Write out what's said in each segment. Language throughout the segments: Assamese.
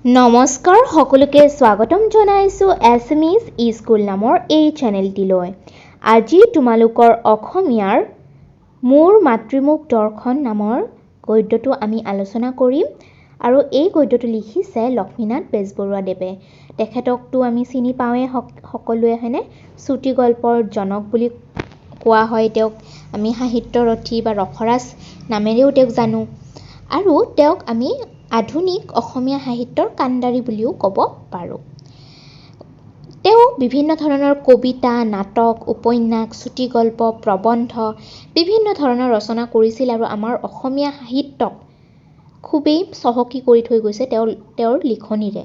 নমস্কাৰ সকলোকে স্বাগতম জনাইছো এছএমইজ স্কুল নামৰ এই চেনেলটিলৈ। আজি তোমালোকৰ অসমীয়াৰ মোৰ মাতৃমুখ দৰ্শন নামৰ গদ্যটো আমি আলোচনা কৰিম আৰু এই গদ্যটো লিখিছে লক্ষ্মীনাথ বেজবৰুৱাদেৱে। তেখেতকটো আমি চিনি পাওঁৱে সকলোৱে হয়নে, চুটি গল্পৰ জনক বুলি কোৱা হয় তেওঁক। আমি সাহিত্যৰথী বা ৰসৰাজ নামেৰেও তেওঁক জানো আৰু তেওঁক আমি আধুনিক অসমীয়া সাহিত্যৰ কাণ্ডাৰী বুলিও ক'ব পাৰোঁ। তেওঁ বিভিন্ন ধৰণৰ কবিতা, নাটক, উপন্যাস, চুটি গল্প, প্ৰবন্ধ বিভিন্ন ধৰণৰ ৰচনা কৰিছিল আৰু আমাৰ অসমীয়া সাহিত্যক খুবেই চহকী কৰি থৈ গৈছে তেওঁৰ লিখনিৰে।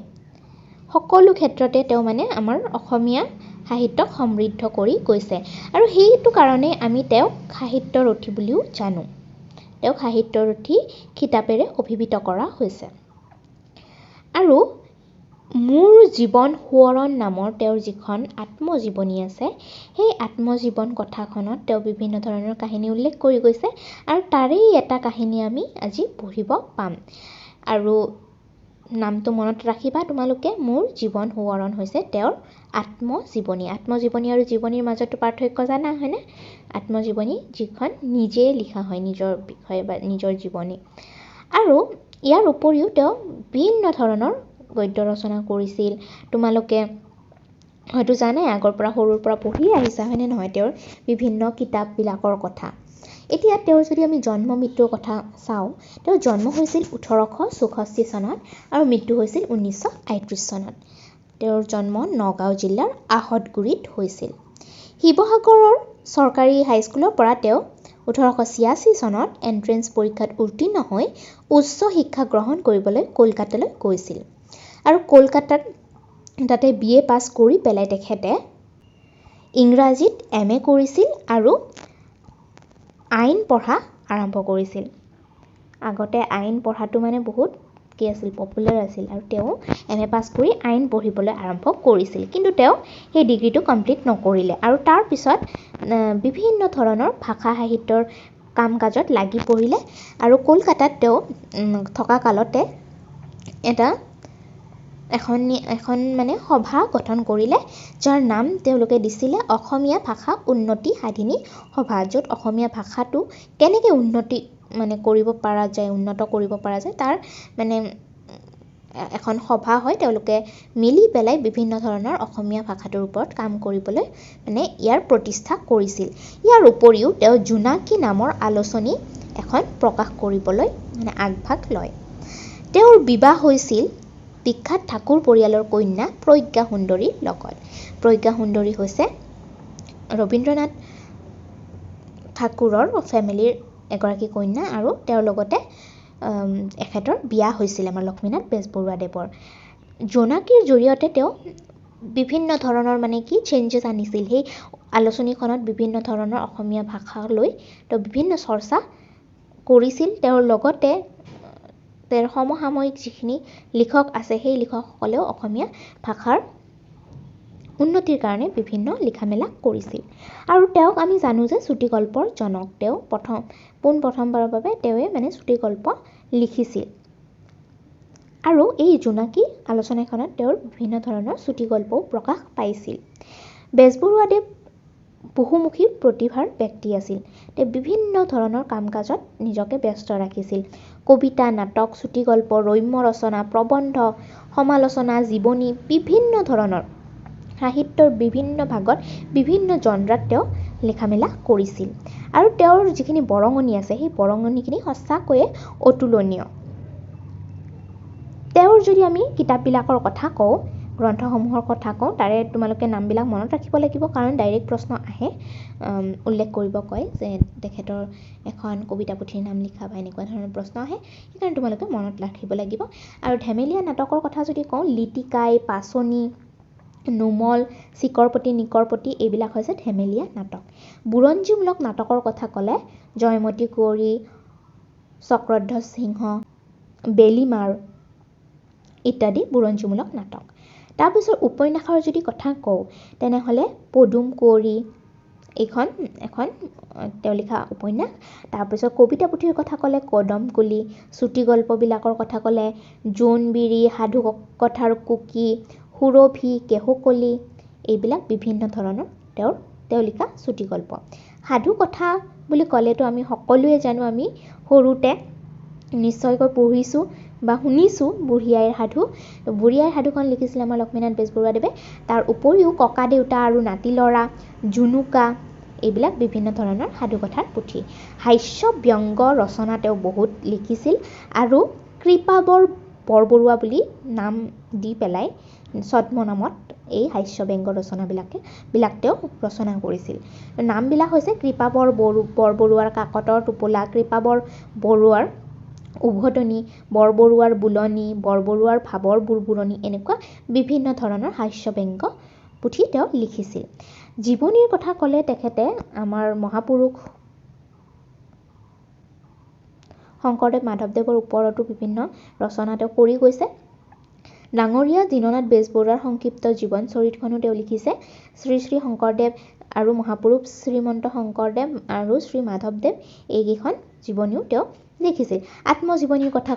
সকলো ক্ষেত্ৰতে তেওঁ আমাৰ অসমীয়া সাহিত্যক সমৃদ্ধ কৰি গৈছে আৰু সেইটো কাৰণে আমি তেওঁক সাহিত্যৰথী বুলিও জানো। তেওঁক সাহিত্যৰথী খিতাপেৰে অভিহিত কৰা হৈছে। আৰু মোৰ জীৱন সোঁৱৰণ নামৰ তেওঁৰ যিখন আত্মজীৱনী আছে, সেই আত্মজীৱন কথাখনত তেওঁ বিভিন্ন ধৰণৰ কাহিনী উল্লেখ কৰি গৈছে আৰু তাৰেই এটা কাহিনী আমি আজি পঢ়িব পাম। আৰু নামটো মনত ৰাখিবা তোমালোকে, মোৰ জীৱন সোঁৱৰণ হৈছে তেওঁৰ আত্মজীৱনী। আত্মজীৱনী আৰু জীৱনীৰ মাজতো পাৰ্থক্য জানা হয়নে? আত্মজীৱনী যিখন নিজে লিখা হয়, নিজৰ বিষয়ে বা নিজৰ জীৱনী। আৰু ইয়াৰ উপৰিও তেওঁ বিভিন্ন ধৰণৰ গদ্য ৰচনা কৰিছিল। তোমালোকে হয়তো জানাই, আগৰ পৰা সৰুৰ পৰা পঢ়ি আহিছা হয়নে নহয় তেওঁৰ বিভিন্ন কিতাপবিলাকৰ কথা। এতিয়া তেওঁৰ যদি আমি জন্ম মৃত্যুৰ কথা চাওঁ, তেওঁৰ জন্ম হৈছিল 1864 চনত আৰু মৃত্যু হৈছিল 1938 চনত। তেওঁৰ জন্ম নগাঁও জিলাৰ আহতগুৰিত হৈছিল। শিৱসাগৰৰ চৰকাৰী হাইস্কুলৰ পৰা তেওঁ 1886 চনত এণ্ট্ৰেন্স পৰীক্ষাত উত্তীৰ্ণ হৈ উচ্চ শিক্ষা গ্ৰহণ কৰিবলৈ কলকাতালৈ গৈছিল আৰু তাতে BA পাছ কৰি পেলাই তেখেতে ইংৰাজীত MA কৰিছিল আৰু আইন পঢ়া আৰম্ভ কৰিছিল। আগতে আইন পঢ়াটো বহুত কি আছিল, পপুলাৰ আছিল আৰু তেওঁ MA পাছ কৰি আইন পঢ়িবলৈ আৰম্ভ কৰিছিল। কিন্তু তেওঁ সেই ডিগ্ৰীটো কমপ্লিট নকৰিলে আৰু তাৰ পিছত বিভিন্ন ধৰণৰ ভাষা সাহিত্যৰ কাম কাজত লাগি পৰিলে আৰু কলকাতাত তেওঁ থকা কালতে এখন সভা গঠন কৰিলে, যাৰ নাম তেওঁলোকে দিছিলে অসমীয়া ভাষা উন্নতি সাধিনী সভা, য'ত অসমীয়া ভাষাটো কেনেকৈ উন্নত কৰিব পৰা যায় তাৰ এখন সভা হয়। তেওঁলোকে মিলি পেলাই বিভিন্ন ধৰণৰ অসমীয়া ভাষাটোৰ ওপৰত কাম কৰিবলৈ ইয়াৰ প্ৰতিষ্ঠা কৰিছিল। ইয়াৰ উপৰিও তেওঁ জোনাকী নামৰ আলোচনী এখন প্ৰকাশ কৰিবলৈ আগভাগ লয়। তেওঁৰ বিবাহ হৈছিল বিখ্যাত ঠাকুৰ পৰিয়ালৰ কন্যা প্ৰজ্ঞা সুন্দৰীৰ লগত। প্ৰজ্ঞা সুন্দৰী হৈছে ৰবীন্দ্ৰনাথ ঠাকুৰৰ ফেমিলিৰ এগৰাকী কন্যা আৰু তেওঁৰ লগতে এখেতৰ বিয়া হৈছিল আমাৰ লক্ষ্মীনাথ বেজবৰুৱাদেৱৰ। জোনাকীৰ জৰিয়তে তেওঁ বিভিন্ন ধৰণৰ চেঞ্জেছ আনিছিল। সেই আলোচনীখনত বিভিন্ন ধৰণৰ অসমীয়া ভাষালৈ তেওঁ বিভিন্ন চৰ্চা কৰিছিল। তেওঁৰ লগতে তেওঁৰ সমসাময়িক যিখিনি লিখক আছে, সেই লিখকসকলেও অসমীয়া ভাষাৰ উন্নতিৰ কাৰণে বিভিন্ন লিখা মেলা কৰিছিল। আৰু তেওঁক আমি জানো যে চুটি গল্পৰ জনক। তেওঁ প্ৰথমবাৰৰ বাবে তেওঁৱে চুটি গল্প লিখিছিল। আৰু এই জোনাকী আলোচনীখনত তেওঁৰ বিভিন্ন ধৰণৰ চুটি গল্পও প্ৰকাশ পাইছিল। বেজবৰুৱাদেৱ বহুমুখী প্ৰতিভাৰ ব্যক্তি আছিল। তেওঁ বিভিন্ন ধৰণৰ কাম কাজত নিজকে ব্যস্ত ৰাখিছিল। কবিতা, নাটক, চুটি গল্প, ৰম্য ৰচনা, প্ৰবন্ধ, সমালোচনা, জীৱনী বিভিন্ন ধৰণৰ সাহিত্যৰ বিভিন্ন ভাগত বিভিন্ন জনৰাত তেওঁ লিখা মেলা কৰিছিল। আৰু তেওঁৰ যিখিনি বৰঙণি আছে, সেই বৰঙণিখিনি সঁচাকৈয়ে অতুলনীয়। তেওঁৰ যদি আমি কিতাপবিলাকৰ কথা কওঁ, গ্ৰন্থসমূহৰ কথা কওঁ, তাৰে তোমালোকে নামবিলাক মনত ৰাখিব লাগিব, কাৰণ ডাইৰেক্ট প্ৰশ্ন আহে, উল্লেখ কৰিব কয় যে তেখেতৰ এখন কবিতা পুথিৰ নাম লিখা বা এনেকুৱা ধৰণৰ প্ৰশ্ন আহে, সেইকাৰণে তোমালোকে মনত ৰাখিব লাগিব। আৰু ধেমেলীয়া নাটকৰ কথা যদি কওঁ, লিটিকাই, পাচনি, নোমল, চিকৰপতি, নিকৰপতি এইবিলাক হৈছে ধেমেলীয়া নাটক। বুৰঞ্জীমূলক নাটকৰ কথা ক'লে জয়মতী কুঁৱৰী, চক্ৰধ্বজ সিংহ, বেলিমাৰ ইত্যাদি বুৰঞ্জীমূলক নাটক। তাৰপিছত উপন্যাসৰ যদি কথা কওঁ, তেনেহ'লে পদুম কুঁৱৰী এইখন এখন তেওঁ লিখা উপন্যাস। তাৰপিছত কবিতা পুথিৰ কথা ক'লে কদমকুলি, চুটি গল্পবিলাকৰ কথা ক'লে জোনবিৰি, সাধু কথাৰ কুকি, সুৰভি, কেহুকলি, এইবিলাক বিভিন্ন ধৰণৰ তেওঁ লিখা চুটি গল্প। সাধু কথা বুলি ক'লেতো আমি সকলোৱে জানো, আমি সৰুতে নিশ্চয়কৈ পঢ়িছোঁ বা শুনিছোঁ বুঢ়ী আইৰ সাধু। বুঢ়ী আইৰ সাধুখন লিখিছিলে আমাৰ লক্ষ্মীনাথ বেজবৰুৱাদেৱে। তাৰ উপৰিও ককা দেউতা আৰু নাতি ল'ৰা, জুনুকা, এইবিলাক বিভিন্ন ধৰণৰ সাধুকথাৰ পুথি। হাস্য ব্যংগ ৰচনা তেওঁ বহুত লিখিছিল আৰু কৃপাবৰ বৰবৰুৱা বুলি নাম দি পেলাই ছদ্মনামত এই হাস্য ব্যংগ ৰচনাবিলাক তেওঁ ৰচনা কৰিছিল। নামবিলাক হৈছে কৃপাবৰ বৰবৰুৱাৰ কাকতৰ টোপোলা, কৃপাবৰ বৰুৱাৰ উভতনি, বৰবৰুৱাৰ বুলনি, বৰবৰুৱাৰ ভাৱৰ বুৰবুৰণি, এনেকুৱা বিভিন্ন ধৰণৰ হাস্য ব্যংগ পুথি তেওঁ লিখিছিল। জীৱনীৰ কথা ক'লে তেখেতে আমাৰ মহাপুৰুষ শংকৰদেৱ মাধৱদেৱৰ ওপৰতো বিভিন্ন ৰচনা তেওঁ কৰি গৈছে। ডাঙৰীয়া দীননাথ বেজবৰুৱাৰ সংক্ষিপ্ত জীৱন চৰিতখনো তেওঁ লিখিছে। শ্ৰী শ্ৰী শংকৰদেৱ আৰু মহাপুৰুষ শ্ৰীমন্ত শংকৰদেৱ আৰু শ্ৰী মাধৱদেৱ, এইকেইখন জীৱনীও তেওঁ লিখিছিল। আত্মজীৱনীৰ কথা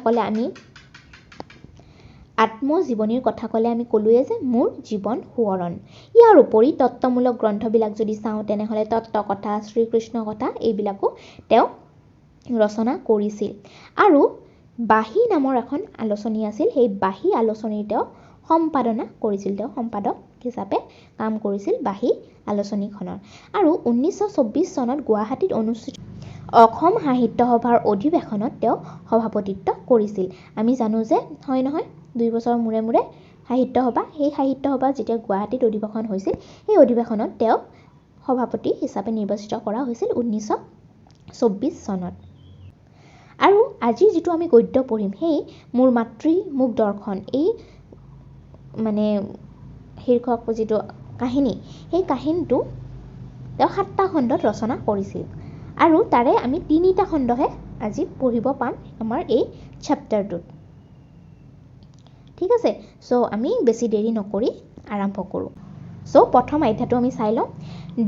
ক'লে আমি ক'লোৱে যে মোৰ জীৱন সোঁৱৰণ। ইয়াৰ উপৰি তত্ত্বমূলক গ্ৰন্থবিলাক যদি চাওঁ তেনেহ'লে তত্ত্বকথা, শ্ৰীকৃষ্ণ কথা, এইবিলাকো তেওঁ ৰচনা কৰিছিল। আৰু বাঁহী নামৰ এখন আলোচনী আছিল, সেই বাঁহী আলোচনীৰ তেওঁ সম্পাদনা কৰিছিল, তেওঁ সম্পাদক হিচাপে কাম কৰিছিল বাঁহী আলোচনীখনৰ। আৰু 1924 চনত গুৱাহাটীত অনুষ্ঠিত অসম সাহিত্য সভাৰ অধিৱেশনত তেওঁ সভাপতিত্ব কৰিছিল। আমি জানো যে হয় নহয় 2 বছৰৰ মূৰে মূৰে সাহিত্য সভা, সেই সাহিত্য সভা যেতিয়া গুৱাহাটীত অধিৱেশন হৈছিল, সেই অধিৱেশনত তেওঁ সভাপতি হিচাপে নিৰ্বাচিত কৰা হৈছিল 1924 চনত। আৰু আজি যিটো আমি গদ্য পঢ়িম, সেই মোৰ মাতৃ মোক দৰ্শন, এই মানে শীৰ্ষক যিটো কাহিনী, সেই কাহিনীটো তেওঁ 7টা খণ্ডত ৰচনা কৰিছিল। আৰু তাৰে আমি 3টা খণ্ডহে আজি পঢ়িব পাম আমাৰ এই চেপ্টাৰটোত। ঠিক আছে, আমি বেছি দেৰি নকৰি আৰম্ভ কৰোঁ। প্ৰথম অধ্যায়টো আমি চাই লওঁ।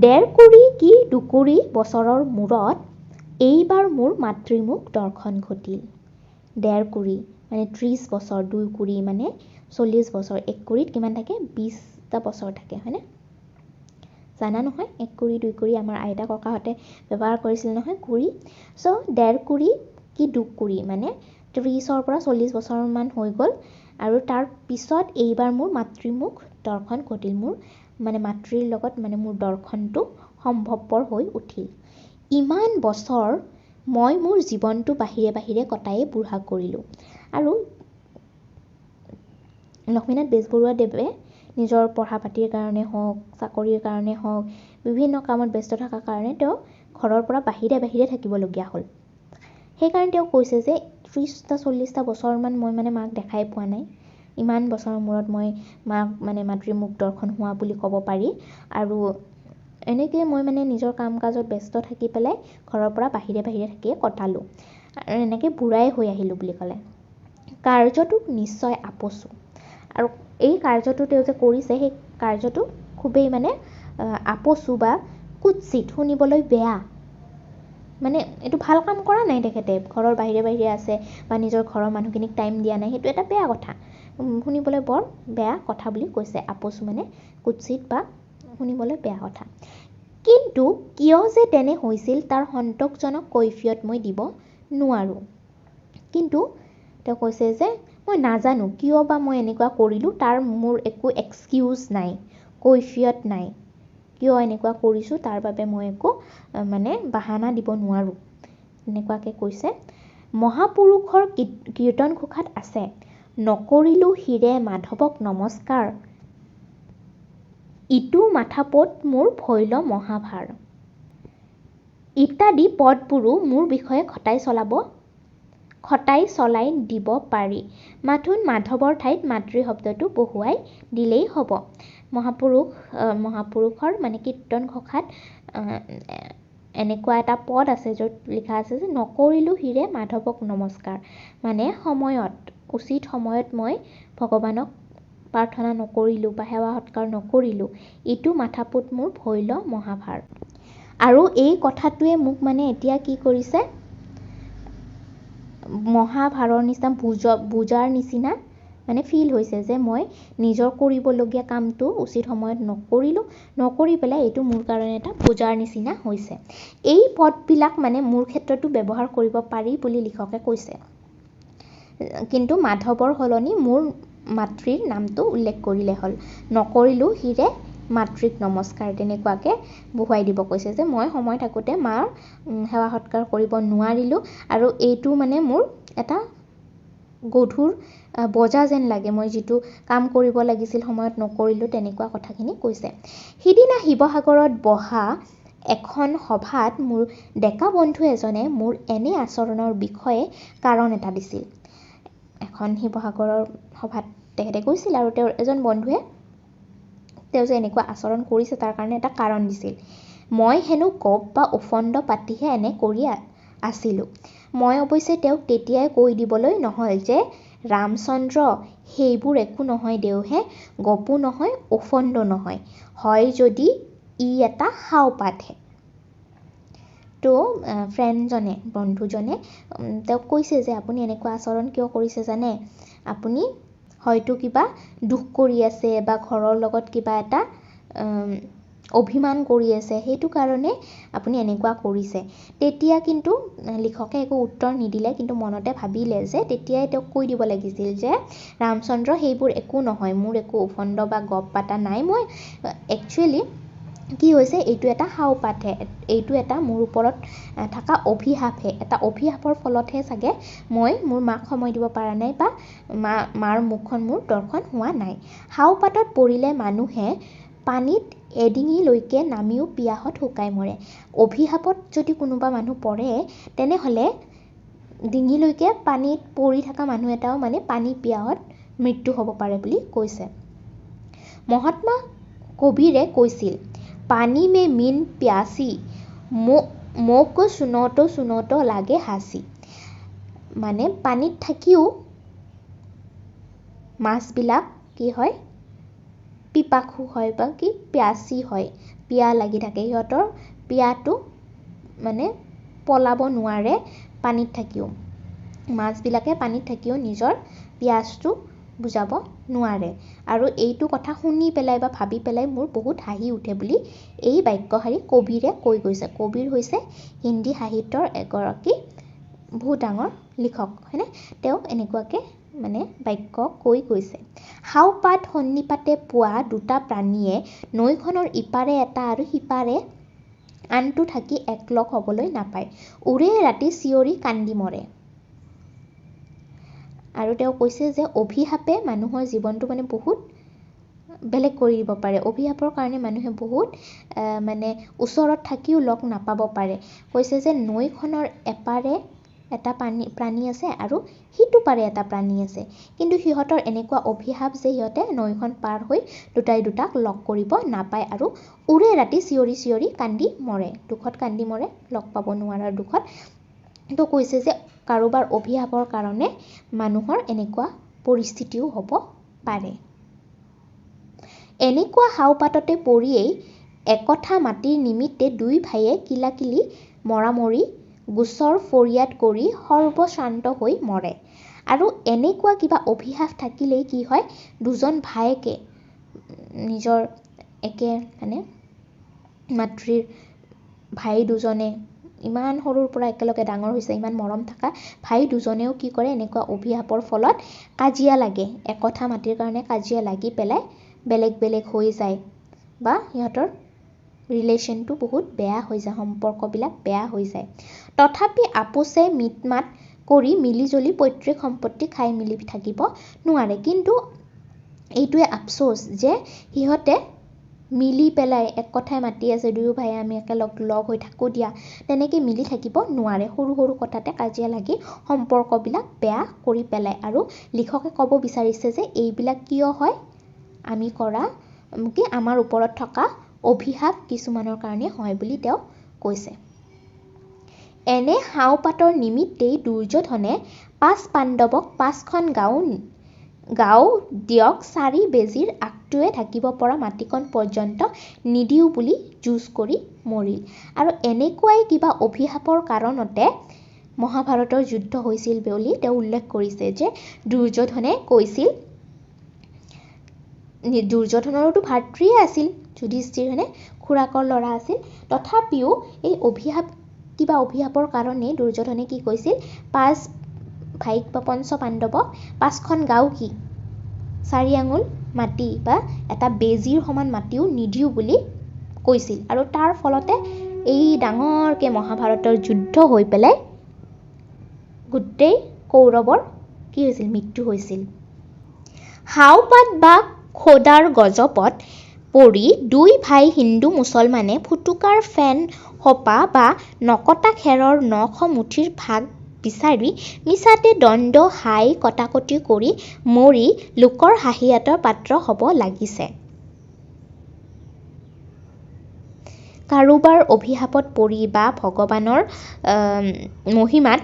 1.5 কুৰি কি 2 কুৰি বছৰৰ মূৰত এইবাৰ মোৰ মাতৃ মোক দৰ্শন ঘটিল। 1.5 কুৰি মানে 30 বছৰ, 2 কুৰি মানে 40 বছৰ, 1 কুৰিত কিমান থাকে? 20টা বছৰ থাকে, হয়নে? জানা নহয় 1 কুৰি 2 কুৰি আমাৰ আইতা ককাহঁতে ব্যৱহাৰ কৰিছিল নহয় কুৰি। 1.5 কুৰি কি 2 কুৰি মানে 30ৰ পৰা 40 বছৰমান হৈ গ'ল। আৰু তাৰ পিছত এইবাৰ মোৰ মাতৃ মোক দৰ্শন ঘটিল, মোৰ মানে মাতৃৰ লগত মানে মোৰ দৰ্শনটো সম্ভৱপৰ হৈ উঠিল। ইমান বছৰ মই মোৰ জীৱনটো বাহিৰে বাহিৰে কটায়ে বুঢ়া কৰিলোঁ। আৰু লক্ষ্মীনাথ বেজবৰুৱাদেৱে নিজৰ পঢ়া পাতিৰ কাৰণে হওক, চাকৰিৰ কাৰণে হওক, বিভিন্ন কামত ব্যস্ত থকাৰ কাৰণে তেওঁ ঘৰৰ পৰা বাহিৰে বাহিৰে থাকিবলগীয়া হ'ল। সেইকাৰণে তেওঁ কৈছে যে 30টা 40টা বছৰমান মই মানে মাক দেখাই পোৱা নাই। ইমান বছৰৰ মূৰত মই মাক মানে মাতৃ মোক দৰ্শন হোৱা বুলি ক'ব পাৰি। আৰু এনেকৈ মই মানে নিজৰ কাম কাজত ব্যস্ত থাকি পেলাই ঘৰৰ পৰা বাহিৰে বাহিৰে থাকিয়ে কটালোঁ। আৰু এনেকৈ বুঢ়াই হৈ আহিলোঁ বুলি ক'লে। কাৰ্যটোক নিশ্চয় আপচো। আৰু এই কাৰ্যটো তেওঁ যে কৰিছে, সেই কাৰ্যটো খুবেই মানে আপচো বা কুৎসিত, শুনিবলৈ বেয়া। মানে এইটো ভাল কাম কৰা নাই তেখেতে, ঘৰৰ বাহিৰে বাহিৰে আছে বা নিজৰ ঘৰৰ মানুহখিনিক টাইম দিয়া নাই, সেইটো এটা বেয়া কথা, শুনিবলৈ বৰ বেয়া কথা বুলি কৈছে। আপচো মানে কুৎসিত বা শুনিবলৈ বেয়া কথা। কিন্তু কিয় যে তেনে হৈছিল তাৰ সন্তোষজনক কৈফিয়ত মই দিব নোৱাৰোঁ। কিন্তু তেওঁ কৈছে যে মই নাজানো কিয় বা মই এনেকুৱা কৰিলোঁ, তাৰ মোৰ একো এক্সকিউজ নাই, কৈফিয়ত নাই। কিয় এনেকুৱা কৰিছোঁ তাৰ বাবে মই একো মানে বাহানা দিব নোৱাৰোঁ, এনেকুৱাকৈ কৈছে। মহাপুৰুষৰ কীৰ্তনঘোষাত আছে, নকৰিলোঁ শিৰে মাধৱক নমস্কাৰ, ইটো মাথাপোত মোৰ ভৈল মহাভাৰ, ইত্যাদি পদবোৰো মোৰ বিষয়ে খটাই চলাই দিব পাৰি। মাথোন মাধৱৰ ঠাইত মাতৃ শব্দটো বহুৱাই দিলেই হ'ব। মহাপুৰুষৰ মানে কীৰ্তনঘোষাত এনেকুৱা এটা পদ আছে য'ত লিখা আছে যে নকৰিলোঁ শিৰে মাধৱক নমস্কাৰ, মানে উচিত সময়ত মই ভগৱানক প্ৰাৰ্থনা নকৰিলোঁ বা সেৱা সৎকাৰ নকৰিলোঁ, ইটো মাথাপোত মোৰ ভৈল মহাভাৰ। আৰু এই কথাটোৱে মোক মানে এতিয়া কি কৰিছে, মহাভাৰৰ নিচিনা বুজাৰ নিচিনা মানে ফিল হৈছে যে মই নিজৰ কৰিবলগীয়া কামটো উচিত সময়ত নকৰি পেলাই এইটো মোৰ কাৰণে এটা বুজাৰ নিচিনা হৈছে। এই পদবিলাক মানে মোৰ ক্ষেত্ৰতো ব্যৱহাৰ কৰিব পাৰি বুলি লিখকে কৈছে, কিন্তু মাধৱৰ সলনি মোৰ মাতৃৰ নামটো উল্লেখ কৰিলে হ'ল। নকৰিলোঁ হিৰে মাতৃক নমস্কাৰ, তেনেকুৱাকৈ বহুৱাই দিব কৈছে যে মই সময় থাকোঁতে মাৰ সেৱা সৎকাৰ কৰিব নোৱাৰিলোঁ আৰু এইটো মানে মোৰ এটা গধুৰ বজা যেন লাগে, মই যিটো কাম কৰিব লাগিছিল সময়ত নকৰিলোঁ, তেনেকুৱা কথাখিনি কৈছে। সিদিনা শিৱসাগৰত বহা এখন সভাত মোৰ ডেকা বন্ধু এজনে মোৰ এনে আচৰণৰ বিষয়ে কাৰণ এটা দিছিল। এখন শিৱসাগৰৰ সভাত তেখেতে কৈছিল আৰু তেওঁৰ এজন বন্ধুৱে তেওঁ যে এনেকুৱা আচৰণ কৰিছে তাৰ কাৰণে এটা কাৰণ দিছিল। মই হেনো গপ বা উফন্দ পাতিহে এনে কৰি আছিলোঁ। মই অৱশ্যে তেওঁক তেতিয়াই কৈ দিবলৈ নহ'ল যে ৰামচন্দ্ৰ, সেইবোৰ একো নহয় দেওহে, গপো নহয় উফন্দ নহয়, হয় যদি ই এটা সাওপাতহে। তো বন্ধুজনে তেওঁক কৈছে যে আপুনি এনেকুৱা আচৰণ কিয় কৰিছে জানে, আপুনি হয়তো কিবা দুখ কৰি আছে বা ঘৰৰ লগত কিবা এটা অভিমান কৰি আছে, সেইটো কাৰণে আপুনি এনেকুৱা কৰিছে। তেতিয়া কিন্তু লিখকে একো উত্তৰ নিদিলে, কিন্তু মনতে ভাবিলে যে তেতিয়াই তেওঁক কৈ দিব লাগিছিল যে ৰামচন্দ্ৰ, সেইবোৰ একো নহয়, মোৰ একো উফন্দ বা গপ পাতা নাই, মই একচুৱেলি কি হৈছে এইটো এটা সাওপাতহে, এইটো এটা মোৰ ওপৰত থকা অভিশাপহে, এটা অভিশাপৰ ফলতহে চাগে মই মোৰ মাক সময় দিব পৰা নাই বা মাৰ মুখখন মোৰ দৰ্শন হোৱা নাই। সাওপাতত পৰিলে মানুহে পানীত এডিঙিলৈকে নামিও পিয়াহত শুকাই মৰে। অভিশাপত যদি কোনোবা মানুহ পৰে তেনেহ'লে ডিঙিলৈকে পানীত পৰি থকা মানুহ এটাও মানে পানী পিয়াহত মৃত্যু হ'ব পাৰে বুলি কৈছে। মহাত্মা কবিৰে কৈছিল, পানী মে মিন প্যাসী, মোক চুনৌত লাগে হাঁচি। মানে পানীত থাকিও মাছবিলাক কি হয়, পিপাসু হয় বা কি প্যাসী হয়, পিয়াহ লাগি থাকে, সিহঁতৰ পিয়াহটো মানে পলাব নোৱাৰে পানীত থাকিও। মাছবিলাকে পানীত থাকিও নিজৰ পিয়াহটো বুজাব নোৱাৰে। আৰু এইটো কথা শুনি পেলাই বা ভাবি পেলাই মোৰ বহুত হাঁহি উঠে বুলি এই বাক্যশাৰী কবিৰে কৈ গৈছে। কবিৰ হৈছে হিন্দী সাহিত্যৰ এগৰাকী বহুত ডাঙৰ লিখক, হয়নে? তেওঁ এনেকুৱাকৈ মানে বাক্য কৈ গৈছে। সাওপাত সন্নিপাতে পোৱা দুটা প্ৰাণীয়ে নৈখনৰ ইপাৰে এটা আৰু সিপাৰে আনটো থাকি একলগ হ'বলৈ নাপায়, উৰে ৰাতি চিঞৰি কান্দি মৰে। আৰু তেওঁ কৈছে যে অভিশাপে মানুহৰ জীৱনটো মানে বহুত বেলেগ কৰি দিব পাৰে। অভিশাপৰ কাৰণে মানুহে বহুত মানে ওচৰত থাকিও লগ নাপাব পাৰে। কৈছে যে নৈখনৰ এপাৰে এটা প্ৰাণী আছে আৰু সিটো পাৰে এটা প্ৰাণী আছে, কিন্তু সিহঁতৰ এনেকুৱা অভিশাপ যে সিহঁতে নৈখন পাৰ হৈ দুটাই দুটাক লগ কৰিব নাপায় আৰু উৰে ৰাতি চিঞৰি চিঞৰি কান্দি মৰে, দুখত কান্দি মৰে, লগ পাব নোৱাৰাৰ দুখত। তো কৈছে যে কাৰোবাৰ অভিশাপৰ কাৰণে মানুহৰ এনেকুৱা পৰিস্থিতিও হ'ব পাৰে। এনেকুৱা সাওপাততে পৰিয়েই একঠা মাটিৰ নিমিত্তে দুই ভাইয়ে কিলাকিলি মৰামৰি গোচৰ ফৰিয়াদ কৰি সৰ্বশ্ৰান্ত হৈ মৰে। আৰু এনেকুৱা কিবা অভিশাপ থাকিলেই কি হয়, দুজন ভায়েকে নিজৰ একে মানে মাতৃৰ ভাই দুজনে ইমান সৰুৰ পৰা একেলগে ডাঙৰ হৈছে, ইমান মৰম থকা ভাই দুজনেও কি কৰে, এনেকুৱা অভিশাপৰ ফলত কাজিয়া লাগে, একঠা মাটিৰ কাৰণে কাজিয়া লাগি পেলাই বেলেগ বেলেগ হৈ যায় বা সিহঁতৰ ৰিলেশ্যনটো বহুত বেয়া হৈ যায়, সম্পৰ্কবিলাক বেয়া হৈ যায়। তথাপি আপোচে মিটমাট কৰি মিলিজুলি পৈতৃক সম্পত্তি খাই মিলি থাকিব নোৱাৰে। কিন্তু এইটোৱে আফচোচ যে সিহঁতে মিলি পেলাই এক কথাই মাতি আছে, দুয়ো ভাই আমি লগ হৈ থাকোঁ দিয়া, তেনেকৈ মিলি থাকিব নোৱাৰে। সৰু সৰু কথাতে কাজিয়া লাগি সম্পৰ্কবিলাক বেয়া কৰি পেলায়। আৰু লিখকে ক'ব বিচাৰিছে যে এইবিলাক কিয় হয়, আমি কৰা কি আমাৰ ওপৰত থকা অভিশাপ কিছুমানৰ কাৰণে হয় বুলি তেওঁ কৈছে। এনে সাওপাতৰ নিমিত্তেই দুৰ্যোধনে 5 পাণ্ডৱক 5খন গাঁও দিয়ক 4 বেজীৰ পুৰুষটোৱে থাকিব পৰা মাটিকণ পৰ্যন্ত নিদিওঁ বুলি যুঁজ কৰি মৰিল। আৰু এনেকুৱাই কিবা অভিশাপৰ কাৰণতে মহাভাৰতৰ যুদ্ধ হৈছিল বুলি তেওঁ উল্লেখ কৰিছে যে দুৰ্যোধনে কৈছিল, দুৰ্যোধনৰোতো ভাতৃয়ে আছিল যুধিষ্ঠিৰ, হয়নে, খুৰাকৰ ল'ৰা আছিল। তথাপিও এই কিবা অভিশাপৰ কাৰণে দুৰ্যোধনে কি কৈছিল, 5 ভাইক বা পঞ্চ পাণ্ডৱক 5খন গাঁও কি 4 আঙুল মাটি বা এটা বেজীৰ সমান মাটিও নিদিওঁ বুলি কৈছিল। আৰু তাৰ ফলতে এই ডাঙৰকে মহাভাৰতৰ যুদ্ধ হৈ পেলাই গোটেই কৌৰৱৰ কি হৈছিল, মৃত্যু হৈছিল। হাওপাত বা খোদাৰ গজপত পৰি 2 ভাই হিন্দু মুছলমানে ফুটুকাৰ ফেন সোপা বা নকটা খেৰৰ 900 মুঠিৰ ভাগ বিচাৰি মিছাতে দ্বন্দ্ব হাই কটাকটি কৰি মৰি লোকৰ হাঁহিয়াতৰ পাত্ৰ হ'ব লাগিছে। কাৰোবাৰ অভিশাপত পৰি বা ভগৱানৰ মহিমাত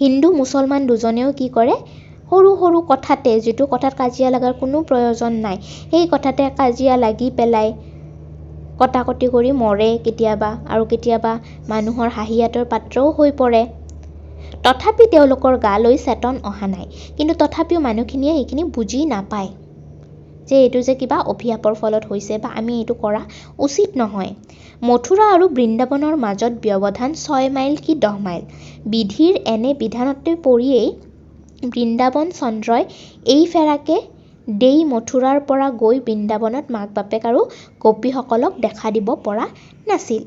হিন্দু মুছলমান দুজনেও কি কৰে, সৰু সৰু কথাতে, যিটো কথাত কাজিয়া লগাৰ কোনো প্ৰয়োজন নাই, সেই কথাতে কাজিয়া লাগি পেলাই কটাকটি কৰি মৰে কেতিয়াবা, আৰু কেতিয়াবা মানুহৰ হাঁহিয়াতৰ পাত্ৰও হৈ পৰে। তথাপি তেওঁলোকৰ গালৈ চেতন অহা নাই। কিন্তু তথাপিও মানুহখিনিয়ে সেইখিনি বুজি নাপায় যে এইটো যে কিবা অভিশাপৰ ফলত হৈছে বা আমি এইটো কৰা উচিত নহয়। মথুৰা আৰু বৃন্দাবনৰ মাজত ব্যৱধান 6 মাইল কি 10 মাইল। বিধিৰ এনে বিধানতে পৰিয়েই বৃন্দাবন চন্দ্ৰই এই ফেৰাকে দেই মথুৰাৰ পৰা গৈ বৃন্দাবনত মাক বাপেক আৰু গোপীসকলক দেখা দিব পৰা নাছিল।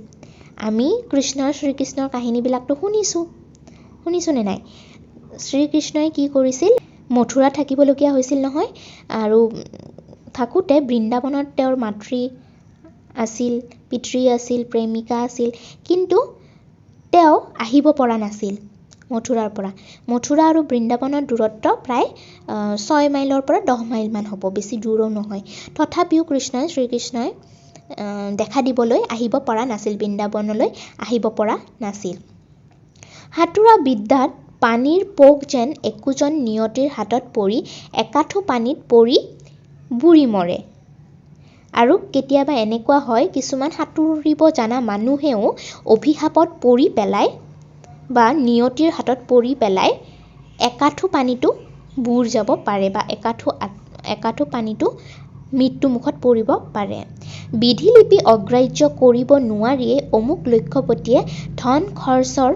আমি শ্ৰীকৃষ্ণৰ কাহিনীবিলাকতো শুনিছোনে নাই? শ্ৰীকৃষ্ণই কি কৰিছিল, মথুৰাত থাকিবলগীয়া হৈছিল নহয়, আৰু থাকোঁতে বৃন্দাবনত তেওঁৰ মাতৃ আছিল, পিতৃ আছিল, প্ৰেমিকা আছিল, কিন্তু তেওঁ আহিব পৰা নাছিল মথুৰাৰ পৰা। মথুৰা আৰু বৃন্দাবনৰ দূৰত্ব প্ৰায় 6 মাইলৰ পৰা 10 মাইলমান হ'ব, বেছি দূৰো নহয়। তথাপিও শ্ৰীকৃষ্ণই দেখা দিবলৈ আহিব পৰা নাছিল, বৃন্দাবনলৈ আহিব পৰা নাছিল। সাঁতোৰা বিদ্যাত পানীৰ পোক যেন একোজন নিয়তিৰ হাতত পৰি একাঠু পানীত পৰি বুৰি মৰে। আৰু কেতিয়াবা এনেকুৱা হয়, কিছুমান সাঁতুৰিব জানা মানুহেও অভিশাপত পৰি পেলাই বা নিয়তিৰ হাতত পৰি পেলাই একাঠু পানীটো বুৰ যাব পাৰে বা একাঠু পানীটো মৃত্যুমুখত পৰিব পাৰে। বিধিলিপি অগ্ৰাহ্য কৰিব নোৱাৰিয়ে অমুক লক্ষপতিয়ে ধন খৰচৰ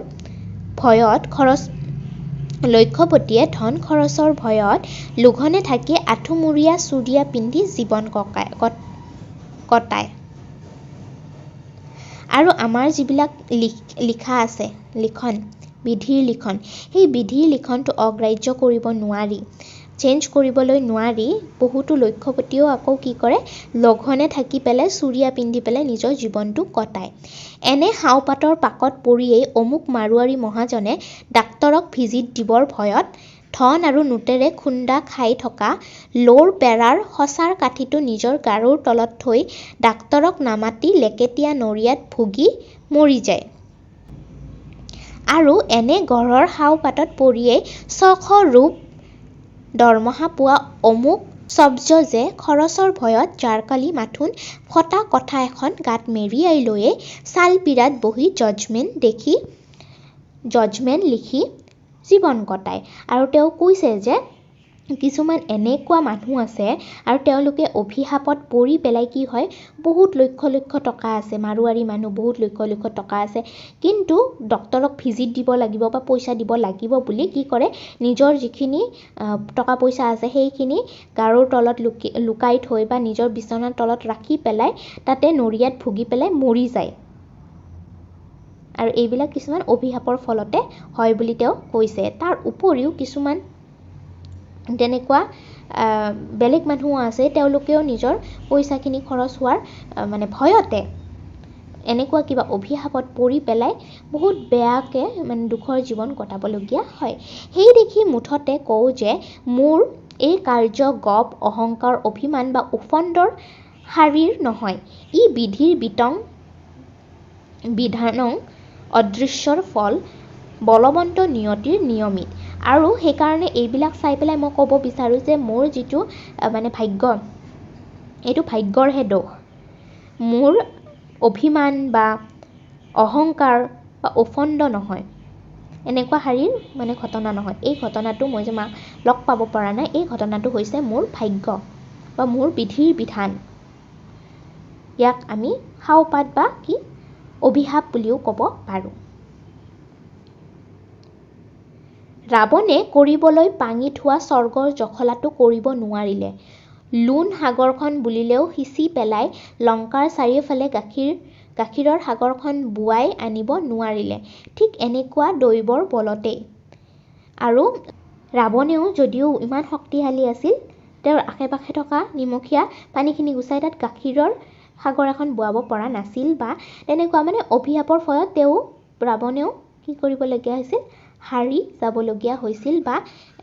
ভয়ত লঘোণে থাকি আঠুমূৰীয়া চুৰিয়া পিন্ধি জীৱন কটায়। আৰু আমাৰ যিবিলাক লিখা আছে, বিধিৰ লিখন, সেই বিধিৰ লিখনটো অগ্ৰাহ্য কৰিব নোৱাৰি, চেঞ্জ কৰিবলৈ নোৱাৰি, বহুতো লক্ষপতিয়েও আকৌ কি কৰে, লঘোণে থাকি পেলাই চুৰিয়া পিন্ধি পেলাই নিজৰ জীৱনটো কটায়। এনে হাওপাতৰ পাকত পৰিয়েই অমুক মাৰোৱাৰী মহাজনে ডাক্তৰক ভিজিট দিবৰ ভয়ত ধন আৰু নোটেৰে খুন্দা খাই থকা লৌৰ পেৰাৰ সঁচাৰ কাঠিটো নিজৰ গাৰুৰ তলত থৈ ডাক্তৰক নামাতি লেকেটীয়া নৰিয়াত ভুগি মৰি যায়। আৰু এনে গড়ৰ হাওপাতত পৰিয়েই 600 ৰূপ দৰমহা পোৱা অমুক চব্জজে খৰচৰ ভয়ত জাৰকালি মাথোন ফটা কথা এখন গাত মেৰিয়াই লৈয়ে ছালপীৰাত বহি জজমেণ্ট লিখি জীৱন কটায়। আৰু তেওঁ কৈছে যে কিছুমান এনেকুৱা মানুহ আছে আৰু তেওঁলোকে অভিশাপত পৰি পেলাই কি হয়, বহুত লক্ষ টকা আছে, মাৰোৱাৰী মানুহ বহুত লক্ষ টকা আছে, কিন্তু ডক্তৰক ভিজিট দিব লাগিব বা পইচা দিব লাগিব বুলি কি কৰে, নিজৰ যিখিনি টকা পইচা আছে সেইখিনি গাৰুৰ তলত লুকাই থৈ বা নিজৰ বিচনাৰ তলত ৰাখি পেলাই তাতে নৰিয়াত ভুগি পেলাই মৰি যায়। আৰু এইবিলাক কিছুমান অভিশাপৰ ফলতে হয় বুলি তেওঁ কৈছে। তাৰ উপৰিও কিছুমান তেনেকুৱা বেলেগ মানুহো আছে, তেওঁলোকেও নিজৰ পইচাখিনি খৰচ হোৱাৰ ভয়তে এনেকুৱা কিবা অভিশাপত পৰি পেলাই বহুত বেয়াকে দুখৰ জীৱন কটাবলগীয়া হয়। সেই দেখি মুঠতে কওঁ যে মোৰ এই কাৰ্য গপ, অহংকাৰ, অভিমান বা উফন্দৰ শাৰীৰ নহয়, ই বিধিৰ বিধানং অদৃশ্যৰ ফল, বলৱন্ত নিয়তিৰ নিয়মিত। আৰু সেইকাৰণে এইবিলাক চাই পেলাই মই ক'ব বিচাৰোঁ যে মোৰ যিটো ভাগ্য, এইটো ভাগ্যৰহে দোষ, মোৰ অভিমান বা অহংকাৰ বা উফন্দ নহয়, এনেকুৱা শাৰীৰ মানে ঘটনা নহয়। এই ঘটনাটো মই যে মাক লগ পাব পৰা নাই, এই ঘটনাটো হৈছে মোৰ ভাগ্য বা মোৰ বিধিৰ বিধান। ইয়াক আমি সাওপাত বা কি অভিশাপ বুলিও ক'ব পাৰোঁ। ৰাৱণে কৰিবলৈ পাঙি থোৱা স্বৰ্গৰ জখলাটো কৰিব নোৱাৰিলে। লোণ সাগৰখন বুলিলেও সিঁচি পেলাই লংকাৰ চাৰিওফালে গাখীৰৰ সাগৰখন বোৱাই আনিব নোৱাৰিলে। ঠিক এনেকুৱা দৈৱৰ বলতেই। আৰু ৰাৱণেও যদিও ইমান শক্তিশালী আছিল, তেওঁৰ আশে-পাশে থকা নিমখীয়া পানীখিনি গুচাই তাত গাখীৰৰ সাগৰ এখন বোৱাব পৰা নাছিল বা তেনেকুৱা মানে অভিশাপৰ ফলত ৰাৱণেও কি কৰিবলগীয়া হৈছিল, হাৰি যাবলগীয়া হৈছিল বা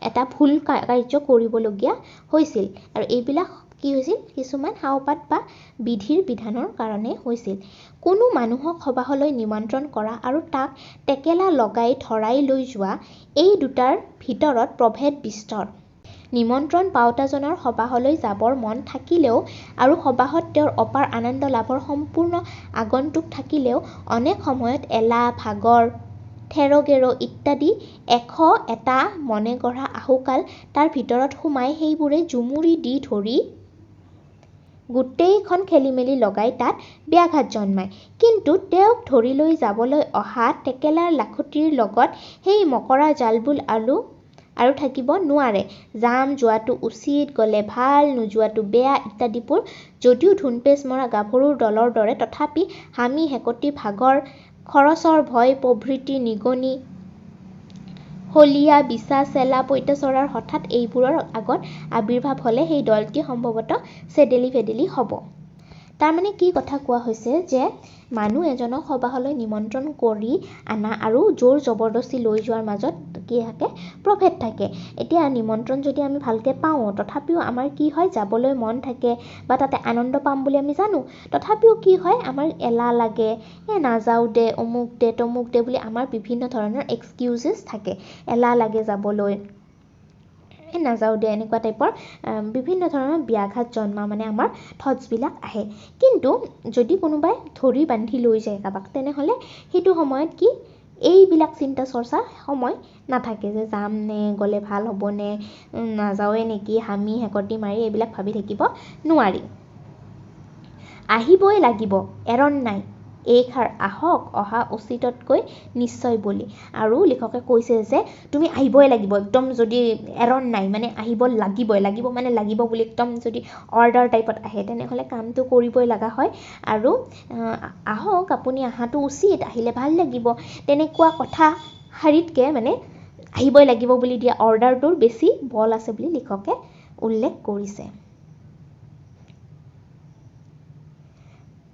এটা ভুল কাৰ্য কৰিবলগীয়া হৈছিল। আৰু এইবিলাক কি হৈছিল, কিছুমান সাওপাত বা বিধিৰ বিধানৰ কাৰণে হৈছিল। কোনো মানুহক সবাহলৈ নিমন্ত্ৰণ কৰা আৰু তাক টেকেলা লগাই ধৰাই লৈ যোৱা, এই দুটাৰ ভিতৰত প্ৰভেদ বিস্তৰ। নিমন্ত্ৰণ পাওঁতাজনৰ সবাহলৈ যাবৰ মন থাকিলেও আৰু সবাহত তেওঁৰ অপাৰ আনন্দ লাভৰ সম্পূৰ্ণ আগন্তুক থাকিলেও অনেক সময়ত এলাহ, ভাগৰ, থেৰ-গেৰ ইত্যাদি ১০০ এটা মনে গঢ়া আহুকাল তাৰ ভিতৰত সোমাই সেইবোৰে জুমুৰি দি ধৰি গোটেইখন খেলিমেলি লগাই তাত ব্যাঘাত জন্মায়। কিন্তু তেওঁক ধৰি লৈ যাবলৈ অহা টেকেলাৰ লাখুটিৰ লগত সেই মকৰা জালবোল আৰু থাকিব নোৱাৰে। যাম, যোৱাটো উচিত, গ'লে ভাল, নোযোৱাটো বেয়া ইত্যাদিবোৰ যদিও ধুনপেচ মৰা গাভৰুৰ দলৰ দৰে, তথাপি হামি হেকটি, ভাগৰ, খৰচৰ ভয় প্ৰভৃতি নিগনি, হলিয়া, বিছা, চেলা, পঁইতাচোৰাৰ হঠাৎ এইবোৰৰ আগত আবিৰ্ভাৱ হ'লে সেই দলটি সম্ভৱতঃ চেদেলি-ভেদেলি হ'ব। তাৰমানে কি কথা কোৱা হৈছে যে মানুহ এজনক সবাহলৈ নিমন্ত্ৰণ কৰি আনা আৰু জোৰ জবৰদস্তি লৈ যোৱাৰ মাজত কি থাকে, প্ৰভেদ থাকে। এতিয়া নিমন্ত্ৰণ যদি আমি ভালকৈ পাওঁ, তথাপিও আমাৰ কি হয়, যাবলৈ মন থাকে বা তাতে আনন্দ পাম বুলি আমি জানো, তথাপিও কি হয়, আমাৰ এলাহ লাগে, নাযাওঁ দে, অমুক দে, তমুক দে বুলি আমাৰ বিভিন্ন ধৰণৰ এক্সকিউজেছ থাকে। এলাহ লাগে যাবলৈ, নাযাওঁ দে, এনেকুৱা টাইপৰ বিভিন্ন ধৰণৰ ব্যাঘাত জন্মা মানে আমাৰ থটছবিলাক আহে। কিন্তু যদি কোনোবাই ধৰি বান্ধি লৈ যায় কাৰোবাক, তেনেহ'লে সেইটো সময়ত কি এইবিলাক চিন্তা চৰ্চা সময় নাথাকে যে যাম নে, গ'লে ভাল হ'বনে, নাযাওঁৱে নেকি, হামি হেকটি মাৰি এইবিলাক ভাবি থাকিব নোৱাৰি। আহিবই লাগিব, এৰণ নাই, এইষাৰ আহক, অহা উচিততকৈ নিশ্চয় বুলি। আৰু লিখকে কৈছে যে তুমি আহিবই লাগিব, একদম যদি এৰণ নাই মানে আহিব লাগিবই, লাগিব মানে লাগিব বুলি একদম যদি অৰ্ডাৰ টাইপত আহে, তেনেহ'লে কামটো কৰিবই লগা হয়। আৰু আহক, আপুনি অহাটো উচিত, আহিলে ভাল লাগিব, তেনেকুৱা কথা শাৰীতকৈ মানে আহিবই লাগিব বুলি দিয়া অৰ্ডাৰটোৰ বেছি বল আছে বুলি লিখকে উল্লেখ কৰিছে।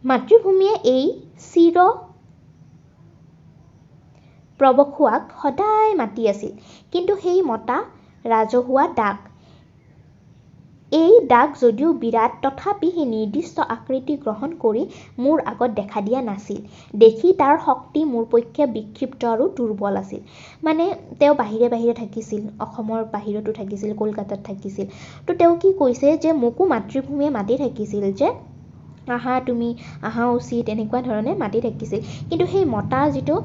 মাতৃভূমিয়ে এই চিৰ প্ৰবসুৱাক সদায় মাতি আছিল, কিন্তু সেই মতা ৰাজহুৱা ডাক। এই ডাক যদিও বিৰাট, তথাপি সি নিৰ্দিষ্ট আকৃতি গ্ৰহণ কৰি মোৰ আগত দেখা দিয়া নাছিল। দেখি তাৰ শক্তি মোৰ পক্ষে বিক্ষিপ্ত আৰু দুৰ্বল আছিল। মানে তেওঁ বাহিৰে বাহিৰে থাকিছিল, অসমৰ বাহিৰতো থাকিছিল, কলকাতাত থাকিছিল। তো তেওঁ কি কৈছে যে মোকো মাতৃভূমিয়ে মাতি থাকিছিল যে আহা, তুমি আহা উচিত, এনেকুৱা ধৰণে মাতি থাকিছিল। কিন্তু সেই মতা যিটো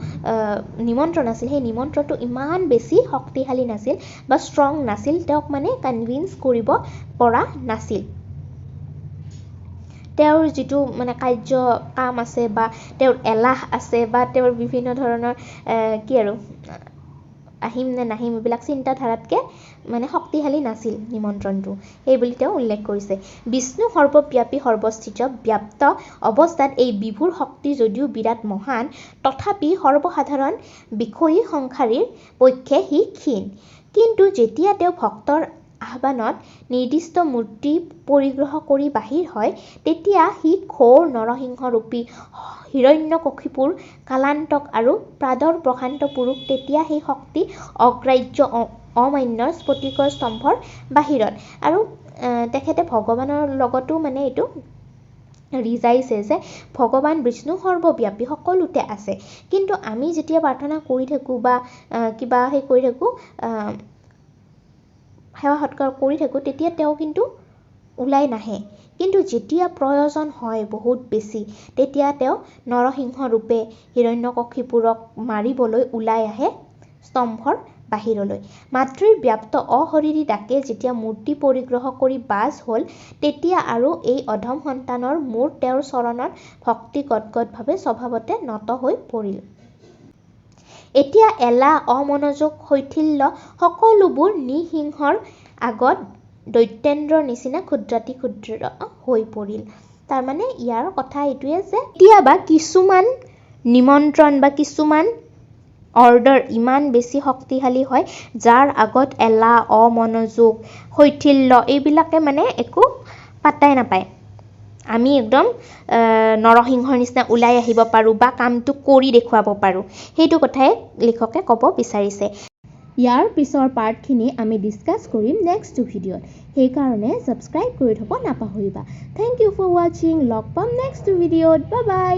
নিমন্ত্ৰণ আছিল, সেই নিমন্ত্ৰণটো ইমান বেছি শক্তিশালী নাছিল বা ষ্ট্ৰং নাছিল, তেওঁক মানে কনভিন্স কৰিব পৰা নাছিল। তেওঁৰ যিটো মানে কাম আছে বা তেওঁৰ এলাহ আছে বা তেওঁৰ বিভিন্ন ধৰণৰ কি আৰু আহিম নে নাহিম এইবিলাক চিন্তাধাৰাতকৈ মানে শক্তিশালী নাছিল নিমন্ত্ৰণটো, সেইবুলি তেওঁ উল্লেখ কৰিছে। বিষ্ণু সৰ্বব্যাপী, সৰ্বস্থিত, ব্যাপ্ত অৱস্থাত এই বিভুৰ শক্তি যদিও বিৰাট মহান, তথাপি সৰ্বসাধাৰণ বিষয়ী সংসাৰীৰ পক্ষে সি ক্ষীণ। কিন্তু যেতিয়া তেওঁ ভক্তৰ আহ্বানত নিৰ্দিষ্ট মূৰ্তি পৰিগ্ৰহ কৰি বাহিৰ হয়, তেতিয়া সি ঘোৰ নৰসিংহৰূপী হিৰণ্যকশিপুৰ কালান্তক আৰু প্ৰাদৰ প্ৰশান্ত পুৰুষ, তেতিয়া সেই শক্তি অগ্ৰাহ্য, অমান্য, স্ফটিকৰ স্তম্ভৰ বাহিৰত। আৰু তেখেতে ভগৱানৰ লগতো মানে এইটো ৰিজাইছে যে ভগৱান বিষ্ণু সৰ্বব্যাপী, সকলোতে আছে। কিন্তু আমি যেতিয়া প্ৰাৰ্থনা কৰি থাকোঁ বা কিবা কৰি থাকোঁ, সেৱা সৎকাৰ কৰি থাকোঁ, তেতিয়া তেওঁ কিন্তু ওলাই নাহে। কিন্তু যেতিয়া প্ৰয়োজন হয় বহুত বেছি তেতিয়া তেওঁ নৰসিংহ ৰূপে হিৰণ্যকশিপুৰক মাৰিবলৈ ওলাই আহে স্তম্ভৰ বাহিৰলৈ। মাতৃৰ ব্যাপ্ত অশৰীৰী ডাকে যেতিয়া মূৰ্তি পৰিগ্ৰহ কৰি বাজ হ'ল তেতিয়া আৰু এই অধম সন্তানৰ মূৰ তেওঁৰ চৰণত ভক্তি গদগদভাৱে স্বভাৱতে নত হৈ পৰিল। এতিয়া এলাহ অমনোযোগ শৈথিল্য সকলোবোৰ নৃসিংহৰ আগত দৈত্যেন্দ্ৰৰ নিচিনা ক্ষুদ্ৰাতি ক্ষুদ্ৰ হৈ পৰিল। তাৰমানে ইয়াৰ কথা এইটোৱে যে কেতিয়াবা কিছুমান নিমন্ত্ৰণ বা কিছুমান অৰ্ডাৰ ইমান বেছি শক্তিশালী হয় যাৰ আগত এলাহ অমনোযোগ শৈথিল্য এইবিলাকে মানে একো পাত্তাই নাপায়। আমি একদম নৰসিংহৰ নিচিনা ওলাই আহিব পাৰোঁ বা কামটো কৰি দেখুৱাব পাৰোঁ, সেইটো কথাই লিখকে ক'ব বিচাৰিছে। ইয়াৰ পিছৰ পাৰ্টখিনি আমি ডিছকাছ কৰিম নেক্সট ভিডিঅ'ত, সেইকাৰণে ছাবস্ক্ৰাইব কৰি থ'ব নাপাহৰিবা। থেংক ইউ ফৰ ৱাচিং। লগ পাম নেক্সট ভিডিঅ'ত। Bye bye.